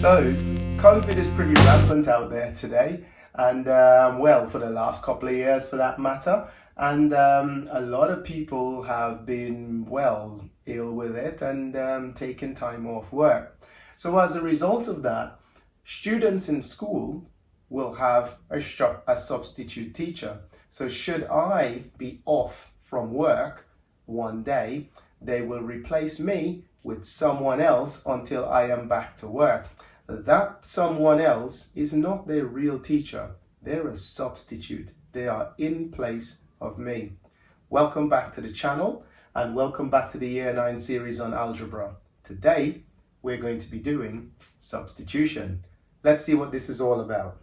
So, COVID is pretty rampant out there today, and well, for the last couple of years for that matter. And a lot of people have been, well, ill with it and taken time off work. So as a result of that, students in school will have a substitute teacher. So should I be off from work one day, they will replace me with someone else until I am back to work. That someone else is not their real teacher. They're a substitute. They are in place of me. Welcome back to the channel and welcome back to the Year 9 series on algebra. Today, we're going to be doing substitution. Let's see what this is all about.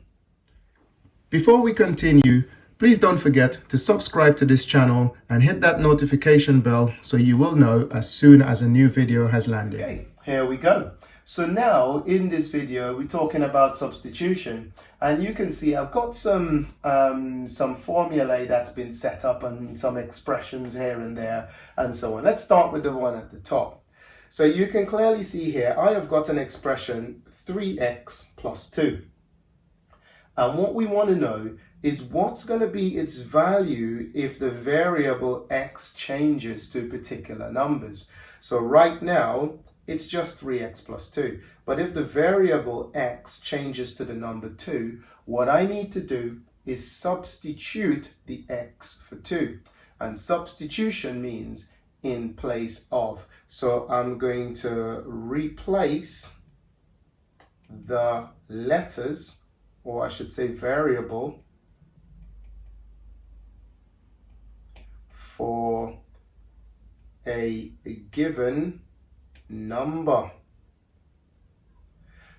Before we continue, please don't forget to subscribe to this channel and hit that notification bell so you will know as soon as a new video has landed. Okay, here we go. So now in this video, we're talking about substitution, and you can see I've got some formulae that's been set up and some expressions here and there and so on. Let's start with the one at the top. So you can clearly see here, I have got an expression 3x plus 2. And what we want to know is what's going to be its value if the variable x changes to particular numbers. So right now, it's just 3x plus 2. But if the variable x changes to the number 2, what I need to do is substitute the x for 2. And substitution means in place of. So I'm going to replace the letters, or I should say variable, for a given number.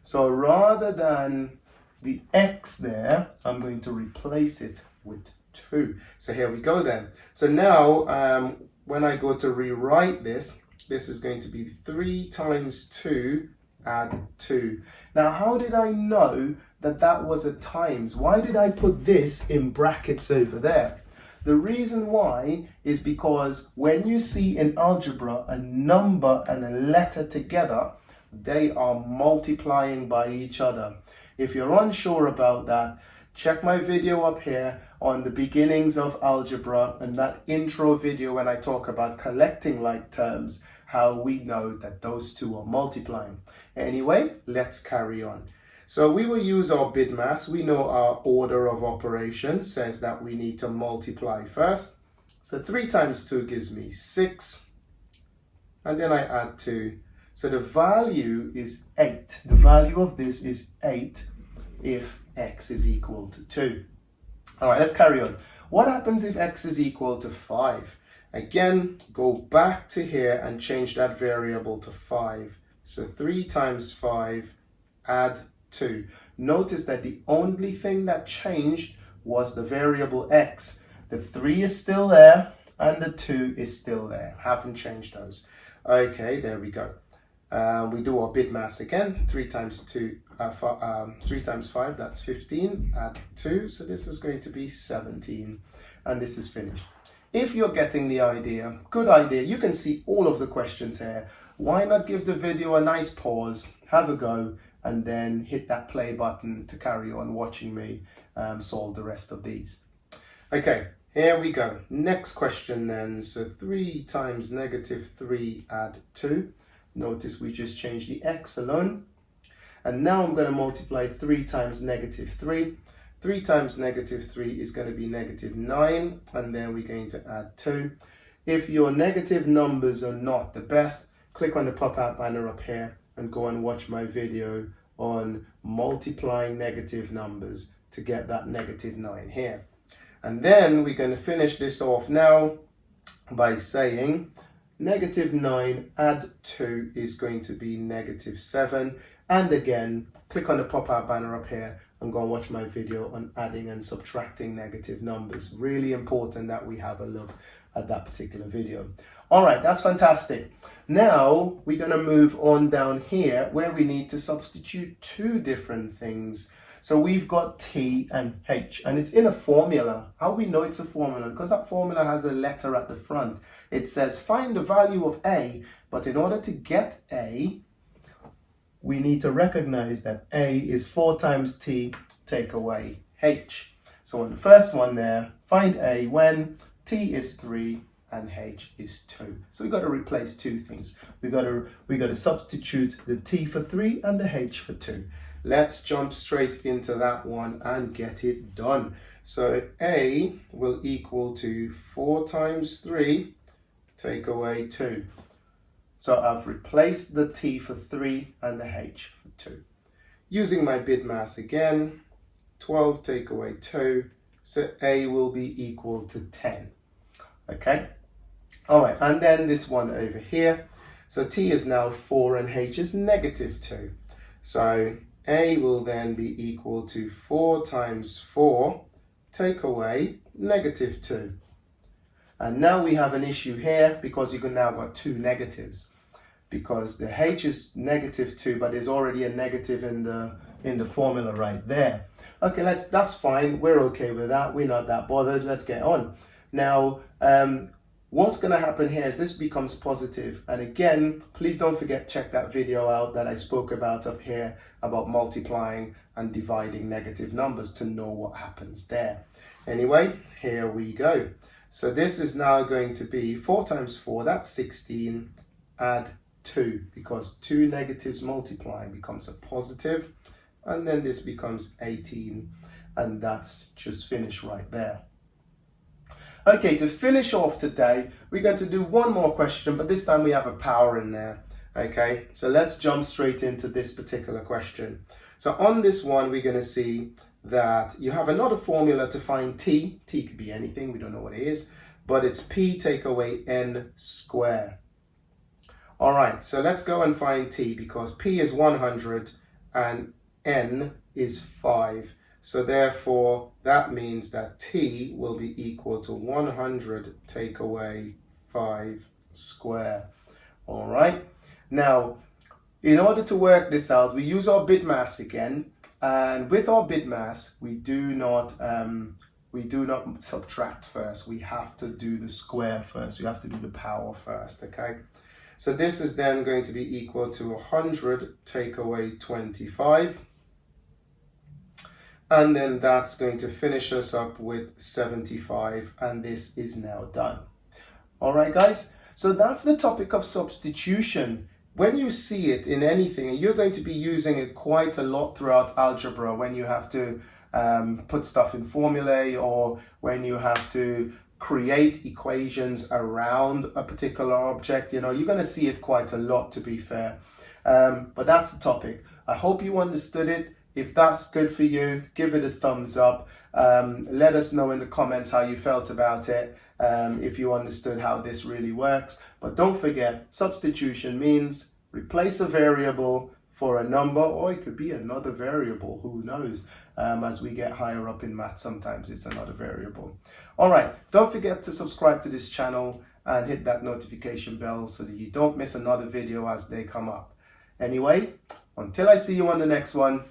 So rather than the x there, I'm going to replace it with 2. So here we go then. So now when I go to rewrite this, this is going to be 3 times 2 add 2. Now how did I know that that was a times? Why did I put this in brackets over there? The reason why is because when you see in algebra a number and a letter together, they are multiplying by each other. If you're unsure about that, check my video up here on the beginnings of algebra and that intro video when I talk about collecting like terms, how we know that those two are multiplying. Anyway, let's carry on. So we will use our BIDMAS. We know our order of operations says that we need to multiply first. So 3 times 2 gives me 6. And then I add 2. So the value is 8. The value of this is 8 if x is equal to 2. All right, let's carry on. What happens if x is equal to 5? Again, go back to here and change that variable to 5. So 3 times 5, add 2. Notice that the only thing that changed was the variable x. The 3 is still there and the 2 is still there. Haven't changed those. Okay, there we go. We do our BIDMAS again. 3 times 5, that's 15. Add 2, so this is going to be 17. And this is finished. If you're getting the idea, good idea. You can see all of the questions here. Why not give the video a nice pause, have a go, and then hit that play button to carry on watching me solve the rest of these. Okay, here we go. Next question then. So 3 times negative 3 add 2. Notice we just changed the x alone. And now I'm going to multiply 3 times negative 3. 3 times negative 3 is going to be negative 9. And then we're going to add 2. If your negative numbers are not the best, click on the pop-out banner up here and go and watch my video on multiplying negative numbers to get that negative 9 here. And then we're going to finish this off now by saying negative 9 add 2 is going to be negative 7. And again, click on the pop-out banner up here and go and watch my video on adding and subtracting negative numbers. Really important that we have a look at that particular video. All right, that's fantastic. Now we're going to move on down here where we need to substitute 2 different things. So we've got T and H, and it's in a formula. How we know it's a formula? Because that formula has a letter at the front. It says find the value of A, but in order to get A, we need to recognize that A is 4 times T, take away H. So on the first one there, find A when T is 3 and H is 2. So we got to replace two things. We got to substitute the T for 3 and the H for 2. Let's jump straight into that one and get it done. So A will equal to 4 times 3, take away 2. So I've replaced the T for 3 and the H for 2. Using my bit mass again, 12 take away 2, so A will be equal to 10. Okay? All right, and then this one over here. So T is now 4 and H is negative 2. So A will then be equal to 4 times 4, take away negative 2. And now we have an issue here because you can now got two negatives. Because the H is negative 2, but there's already a negative in the formula right there. Okay, that's fine. We're okay with that. We're not that bothered. Let's get on. Now, what's going to happen here is this becomes positive. And again, please don't forget, check that video out that I spoke about up here about multiplying and dividing negative numbers to know what happens there. Anyway, here we go. So this is now going to be 4 times 4, that's 16, add 2, because two negatives multiplying becomes a positive, and then this becomes 18, and that's just finished right there. Okay, to finish off today, we're going to do one more question, but this time we have a power in there. Okay, so let's jump straight into this particular question. So on this one, we're going to see that you have another formula to find T. T could be anything, we don't know what it is, but it's P take away N square. All right, so let's go and find T, because P is 100 and N is 5. So therefore, that means that T will be equal to 100 take away 5 square. All right. Now, in order to work this out, we use our bit mass again. And with our bit mass, we do not subtract first. We have to do the square first. We have to do the power first, okay? So this is then going to be equal to 100 take away 25. And then that's going to finish us up with 75. And this is now done. All right, guys. So that's the topic of substitution. When you see it in anything, and you're going to be using it quite a lot throughout algebra when you have to put stuff in formulae, or when you have to create equations around a particular object, you know, you're going to see it quite a lot, to be fair. But that's the topic. I hope you understood it. If that's good for you, give it a thumbs up. Let us know in the comments how you felt about it, if you understood how this really works. But don't forget, substitution means replace a variable for a number, or it could be another variable, who knows. As we get higher up in math, sometimes it's another variable. All right, don't forget to subscribe to this channel and hit that notification bell so that you don't miss another video as they come up. Anyway, until I see you on the next one,